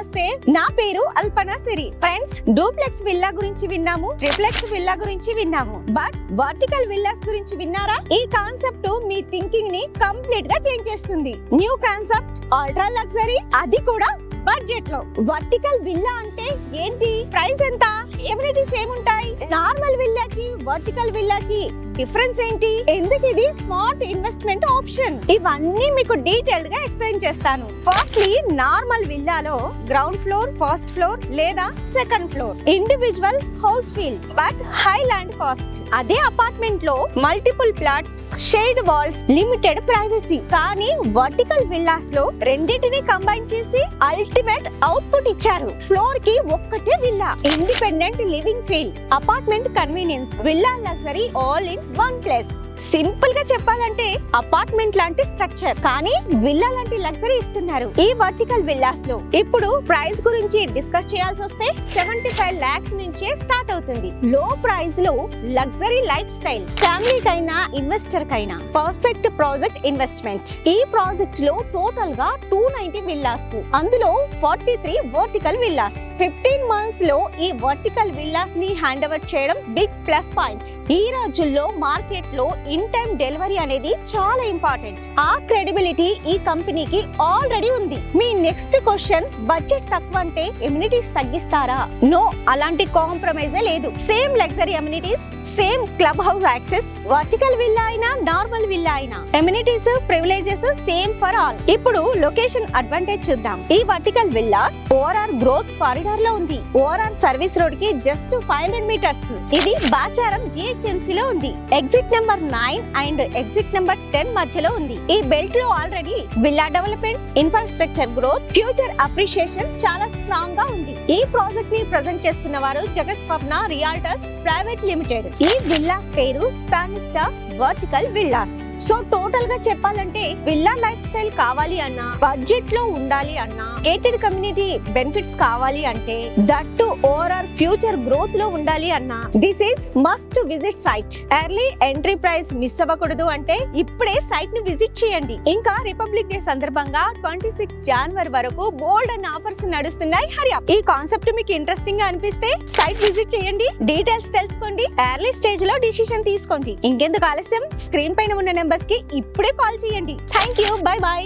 నమస్తే, నా పేరు అల్పనా సిరి. ఫ్రెండ్స్, డూప్లెక్స్ విల్లా గురించి విన్నాము, ట్రిప్లెక్స్ విల్లా గురించి విన్నాము, బట్ వర్టికల్ విల్లాస్ గురించి విన్నారా? ఈ కాన్సెప్ట్ మీ థింకింగ్ ని కంప్లీట్ గా చేంజ్ చేస్తుంది. న్యూ కాన్సెప్ట్, అల్ట్రా లగ్జరీ, అది కూడా బడ్జెట్ లో. వర్టికల్ విల్లా అంటే ఏంటి? ప్రైస్ ఎంత? ఎమ్యూనిటీస్ ఏముంటాయి? నార్మల్ విల్లాకి వర్టికల్ విల్లాకి డిఫరెన్స్ ఏంటి? ఎందుకు ఇది స్మార్ట్ ఇన్వెస్ట్మెంట్ ఆప్షన్? ఇవన్నీ మీకు డీటెయిల్డ్ గా ఎక్స్ప్లెయిన్ చేస్తాను. ఫస్ట్లీ, నార్మల్ విల్లాలో గ్రౌండ్ ఫ్లోర్, ఫస్ట్ ఫ్లోర్ లేదా second floor, individual house feel but high land cost. అదే అపార్ట్మెంట్ లో multiple plots, shared walls, limited privacy. కానీ వర్టికల్ విల్లాస్ లో రెండింటిని కంబైన్ చేసి అల్టిమేట్ అవుట్పుట్ ఇచ్చారు. ఫ్లోర్ కి ఒక్కటే villa, independent living feel, apartment convenience, villa luxury all in one place. Simple గా చెప్పాలంటే అపార్ట్మెంట్ లాంటి స్ట్రక్చర్, కానీ విల్లా లాంటి లగ్జరీ ఇస్తున్నారు ఈ వర్టికల్ విల్లాస్ లో. ఇప్పుడు ప్రైస్ గురించి డిస్కస్ చేయాల్సి వస్తే 75 lakhs నుంచే స్టార్ట్ అవుతుంది. లో ప్రైస్ లో లగ్జరీ లైఫ్ స్టైల్, ఫ్యామిలీ కైనా ఇన్వెస్టర్ కైనా పర్ఫెక్ట్ ప్రాజెక్ట్ ఇన్వెస్ట్మెంట్. ఈ ప్రాజెక్ట్ లో టోటల్ గా 290 విల్లాస్, అందులో 43 వర్టికల్ విల్లాస్. 15 months లో ఈ వర్టికల్ విల్లాస్ ని హ్యాండ్ ఓవర్ చేయడం బిగ్ ప్లస్ పాయింట్. ఈ రోజుల్లో మార్కెట్ లో ఇన్ టైం డెలివరీ అనేది చాలా ఇంపార్టెంట్. ఆ క్రెడిబిలిటీ ఈ కంపెనీకి ఆల్రెడీ ఉంది. మీ నెక్స్ట్ క్వశ్చన్, బడ్జెట్ తక్కువ అంటే ఎమ్యూనిటీస్ తగ్గిస్తారా? నో, అలాంటి కాంప్రమైజ్ లేదు. Same luxury amenities, same club house access. Vertical villa అయినా నార్మల్ విల్లా అయినా amenities, privileges same for all. ఇప్పుడు లొకేషన్ అడ్వాంటేజ్ చూద్దాం. ఈ vertical villas ORR growth corridor లో ఉంది. ఓఆర్ఆర్ సర్వీస్ రోడ్ కి జస్ట్ 500 meters. ఇది బాచారం GHMC లో ఉంది. Exit number 9 and exit number 10 మధ్యలో ఉంది. ఈ బెల్ట్ లో already villa developments, infrastructure growth, future appreciation చాలా స్ట్రాంగ్ గా ఉంది. ఈ ప్రాజెక్ట్ ని ప్రెజెంట్ చేస్తున్న వారు జగత్ స్వప్న రియాల్టర్స్ ప్రైవేట్ లిమిటెడ్. ఈ విల్లాస్ పేరు స్పానిస్టా వర్టికల్ విల్లాస్. సో టోటల్ గా చెప్పాలంటే విల్లా లైఫ్ స్టైల్ కావాలి అన్నా, బడ్జెట్ లో ఉండాలి అన్నా, గేటెడ్ కమ్యూనిటీ బెనిఫిట్స్ కావాలి అంటే, దట్టు ఓవరాల్ ఫ్యూచర్ గ్రోత్ లో ఉండాలి అన్నా, this is must visit site. Early entry price miss అవ్వకూడదు అంటే ఇప్పుడే సైట్ ని విజిట్ చేయండి. ఇంకా రిపబ్లిక్ డే సందర్భంగా 26 January వరకు బోల్డ్ అండ్ ఆఫర్స్ నడుస్తున్నాయి. హరి అప్. ఈ కాన్సెప్ట్ మీకు ఇంట్రెస్టింగ్ గా అనిపిస్తే సైట్ విజిట్ చేయండి, డీటెయిల్స్ తెలుసుకోండి, ఎర్లీ స్టేజ్ లో డిసిషన్ తీసుకోండి. ఇంకెందుకు ఆలస్యం, స్క్రీన్ పైన ఉన్న నెంబర్స్ కి ఇప్పుడే కాల్ చేయండి. Thank you, bye bye.